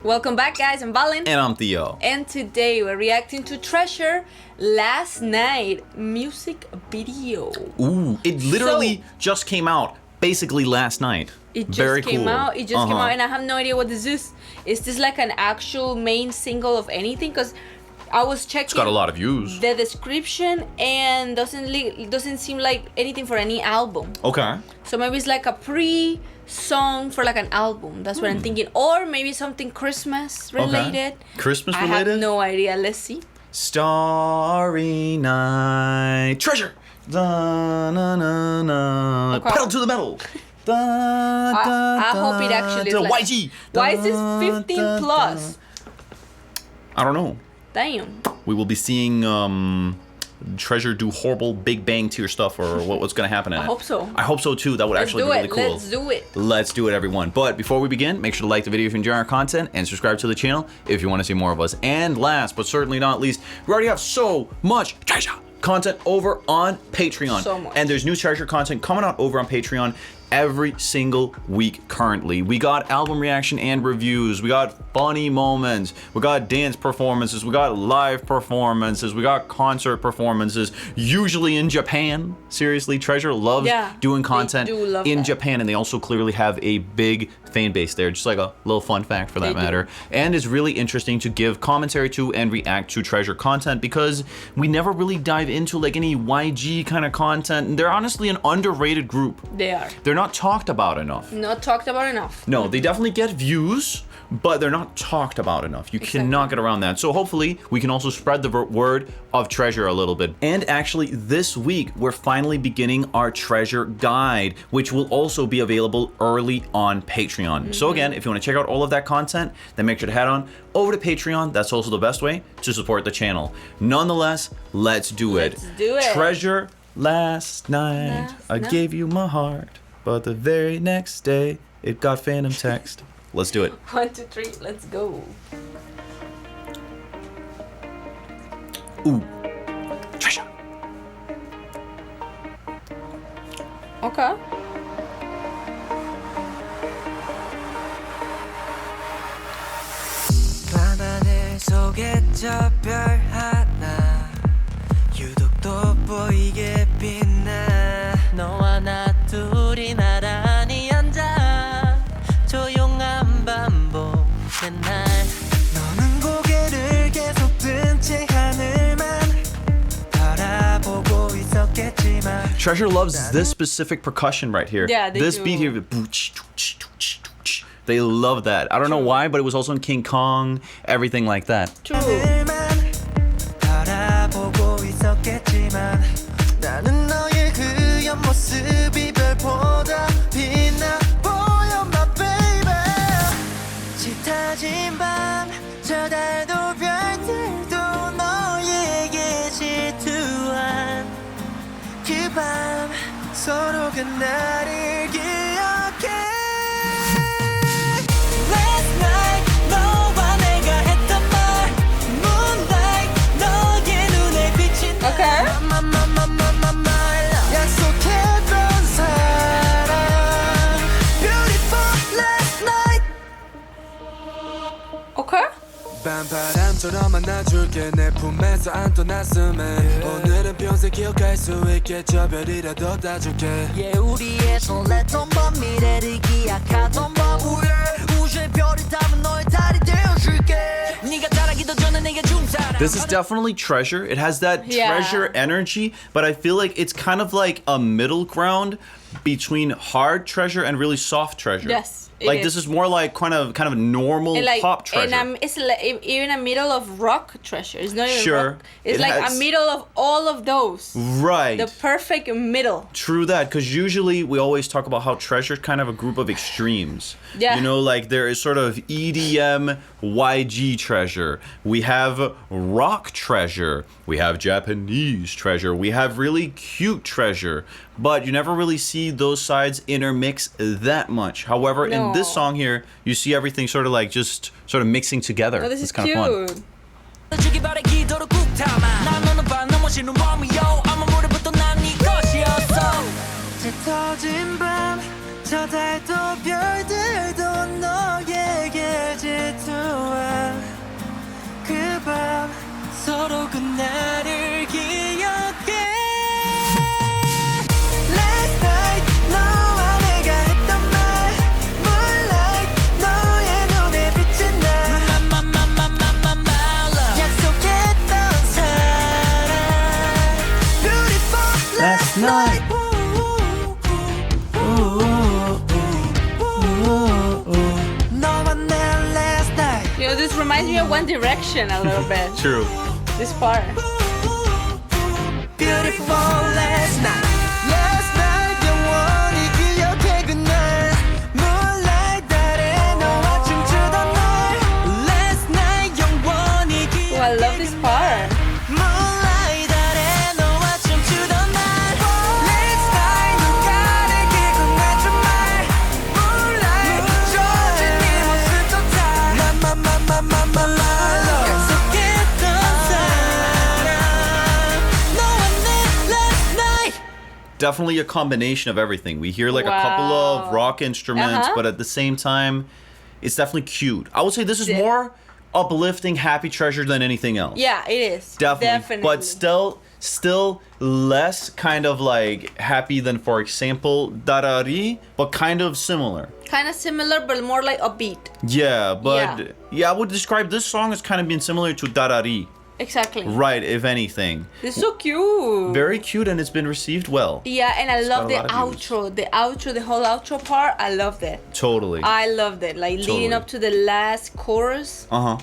Welcome back, guys. I'm Valen. And I'm Theo. And today we're reacting to Treasure Last Night music video. Ooh, it literally just came out basically last night. It just Very came cool. out. It just came out, and I have no idea what this is. Is this like an actual main single of anything? Because I was checking. It's got a lot of views. The description and doesn't seem like anything for any album. Okay. So maybe it's like a pre-song for like an album. That's what I'm thinking. Or maybe something Christmas related. Okay. Christmas I related? have no idea. Let's see. Starry night. Treasure. Da, na, na, na. Okay. Pedal to the metal. Da, da, I hope it actually is like, YG. Why is this Da, 15 da, plus? da. I don't know. Damn. We will be seeing Treasure do horrible Big Bang tier stuff, or what's going to happen in it. I hope so. I hope so too. That would actually be really cool. Let's do it. Let's do it, everyone. But before we begin, make sure to like the video if you enjoy our content and subscribe to the channel if you want to see more of us. And last, but certainly not least, we already have so much treasure content over on Patreon. So much. And there's new treasure content coming out over on Patreon every single week currently. We got album reaction and reviews, we got funny moments, we got dance performances, we got live performances, we got concert performances, usually in Japan. Seriously, Treasure loves doing content in Japan, and they also clearly have a big fan base there, just like a little fun fact for that matter. And it's really interesting to give commentary to and react to Treasure content, because we never really dive into like any YG kind of content, and they're honestly an underrated group. They are. They're not talked about enough. Not talked about enough. No, they definitely get views, but they're not talked about enough. You cannot get around that. So hopefully we can also spread the word of Treasure a little bit. And actually this week, we're finally beginning our Treasure guide, which will also be available early on Patreon. So again, if you want to check out all of that content, then make sure to head on over to Patreon. That's also the best way to support the channel. Nonetheless, let's do it. Let's do it. Treasure last night. I gave you my heart. But the very next day, it got phantom text. Let's do it. 1, 2, 3, let's go. Ooh. Treasure. Okay. 밤하늘 속에 저 별 하나 유독 돋보이게 빛나 너와 나 둘이 나란히 앉아 조용한 반복의 날 너는 고개를 계속 든 채 하늘만 바라보고 있었겠지만 Treasure loves this specific percussion right here. Yeah, they this do. beat here. They love that. I don't know why, but it was also in King Kong, everything like that. True. 바라보고 있었겠지만 나는 너의 그 옆모습이 별보다 빛나 보여 my baby 짙어진 밤 저 달도 별들도 너에게 질투한 그 밤 서로 그날을 기억해 Last night 너와 내가 했던 말 Moonlight 너의 눈에 비친 Okay. 약속했던 사랑 Beautiful last night Okay. 밤바람처럼 안아줄게 내 품에서 안떠났음에 오늘은 평생 기억할 수 있게 저 별이라도 따줄게 Yeah 우리의 설렜던 밤 미래를 기약하던 밤 우주의 별이 담은 너의 달이 되어줄게 네가 자라기도 전에 내게 준 사랑 This is definitely Treasure. It has that Treasure energy, but I feel like it's kind of like a middle ground between hard Treasure and really soft Treasure. Yes. Like this is more like kind of normal Like, pop Treasure. And it's like even a middle of rock Treasure. It's not even rock. It's It like has- a middle of all of those. Right. The perfect middle. True that, because usually we always talk about how Treasure is kind of a group of extremes. Yeah. You know, like there is sort of EDM YG Treasure. We have rock Treasure. We have Japanese Treasure. We have really cute Treasure. But you never really see those sides intermix that much. However, in this song here, you see everything sort of like just sort of mixing together. Oh, this is it's kind of fun. cute. 짙어진 밤 저 달도 별들도 너에게 낮에 좋아 그 밤 서로 그날을 기억해 Last night 너와 내가 했던 말 Moonlight 너의 눈에 비친 날 약속했던 사랑 Beautiful last night 너와 내 last night You know, this reminds me of One Direction a little bit. True. This part. Beautiful last night Last night 영원히 기억해 그날 Moonlight 달에 너와 춤추던 날 Last night 영원히 Oh, I love this part. Moonlight 달에 너와 춤추던 날 Last night 누가 내게 건네준 말 Moonlight 젖은 네 모습조차 약속했던 사랑 너와 내 last night Definitely a combination of everything. We hear like a couple of Wow. rock instruments, Uh-huh. but at the same time, it's definitely cute. I would say this is Yeah. more uplifting, happy treasure than anything else. Yeah, it is. Definitely. But still less kind of like happy than, for example, DARARI, but kind of similar. Kind of similar, but more like upbeat. Yeah, but yeah, I would describe this song as kind of being similar to DARARI. Exactly. Right, if anything. It's so cute. Very cute, and it's been received well. Yeah, and I love the got a lot of views. outro. The whole outro part, I loved it. Totally. I loved it. Like leading Totally. up to the last chorus, Uh-huh.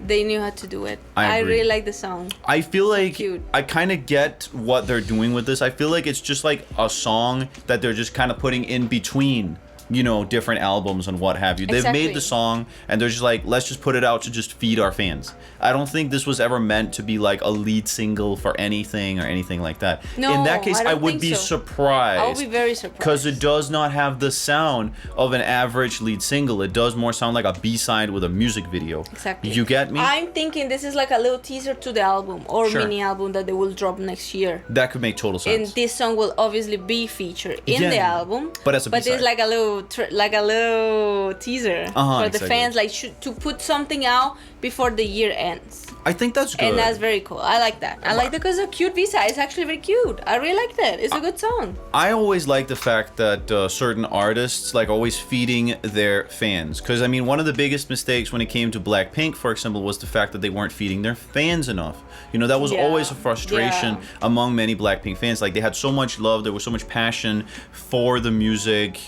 they knew how to do it. I agree. really like the song. I feel like cute. I kind of get what they're doing with this. I feel like it's just like a song that they're just kind of putting in between, you know, different albums and what have you. They've made Exactly. the song and they're just like, let's just put it out to just feed our fans. I don't think this was ever meant to be like a lead single for anything or anything like that. No, in that case, I I don't would think be so. surprised. I would be very surprised. Because it does not have the sound of an average lead single. It does more sound like a B-side with a music video. Exactly. You get me? I'm thinking this is like a little teaser to the album or Sure. mini album that they will drop next year. That could make total And sense. this song will obviously be featured in Yeah, the album. but as a But B-side. it's like a little teaser Uh-huh, for the exactly. fans, like to put something out before the year ends. I think that's good. And that's very cool. I like that. I like that because it's a cute B-side. It's actually very cute. I really liked it. It's a good song. I always like the fact that certain artists like always feeding their fans. Because I mean, one of the biggest mistakes when it came to Blackpink, for example, was the fact that they weren't feeding their fans enough. You know, that was Yeah. always a frustration Yeah. among many Blackpink fans. Like they had so much love, there was so much passion for the music,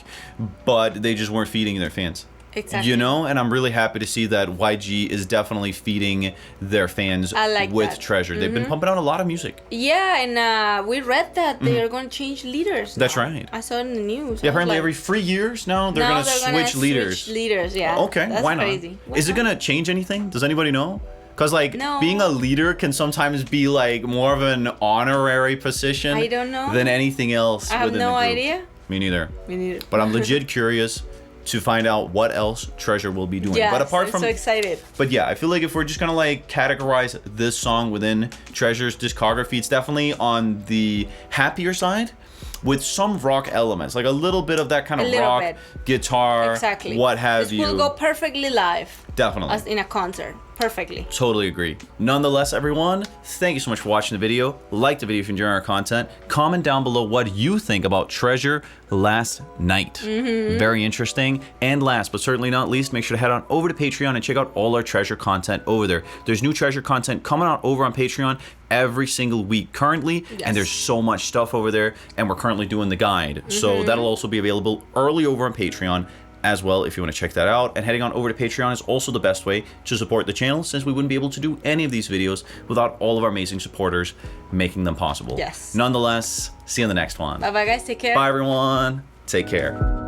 but they just weren't feeding their fans. Exactly. You know, and I'm really happy to see that YG is definitely feeding their fans I like with that. treasure. They've been pumping out a lot of music. Yeah, and we read that they are going to change leaders. That's now. right. I saw it in the news. Yeah, I was apparently like, every 3 years now they're now gonna they're switch leaders. Switch leaders, yeah. Okay, That's why not? crazy. Why Is it not? gonna change anything? Does anybody know? Because like No. being a leader can sometimes be like more of an honorary position I don't know. than anything else. I have within no the group. idea. Me neither. Me neither. But I'm legit curious to find out what else Treasure will be doing. Yeah, but apart I'm from so excited. But yeah, I feel like if we're just gonna like categorize this song within Treasure's discography, it's definitely on the happier side with some rock elements, like a little bit of that kind A of little rock, bit. guitar, Exactly. what have this you. will go perfectly live. Definitely. As in a concert. Perfectly. Totally agree. Nonetheless, everyone, thank you so much for watching the video. Like the video if you're enjoying our content. Comment down below what you think about Treasure Last Night. Very interesting. And last but certainly not least, make sure to head on over to Patreon and check out all our Treasure content over there. There's new Treasure content coming out over on Patreon every single week currently, and there's so much stuff over there, and we're currently doing the guide. So that'll also be available early over on Patreon as well if you want to check that out. And heading on over to Patreon is also the best way to support the channel, since we wouldn't be able to do any of these videos without all of our amazing supporters making them possible. Yes. Nonetheless, see you in the next one. Bye bye guys, take care. Bye everyone. Take care.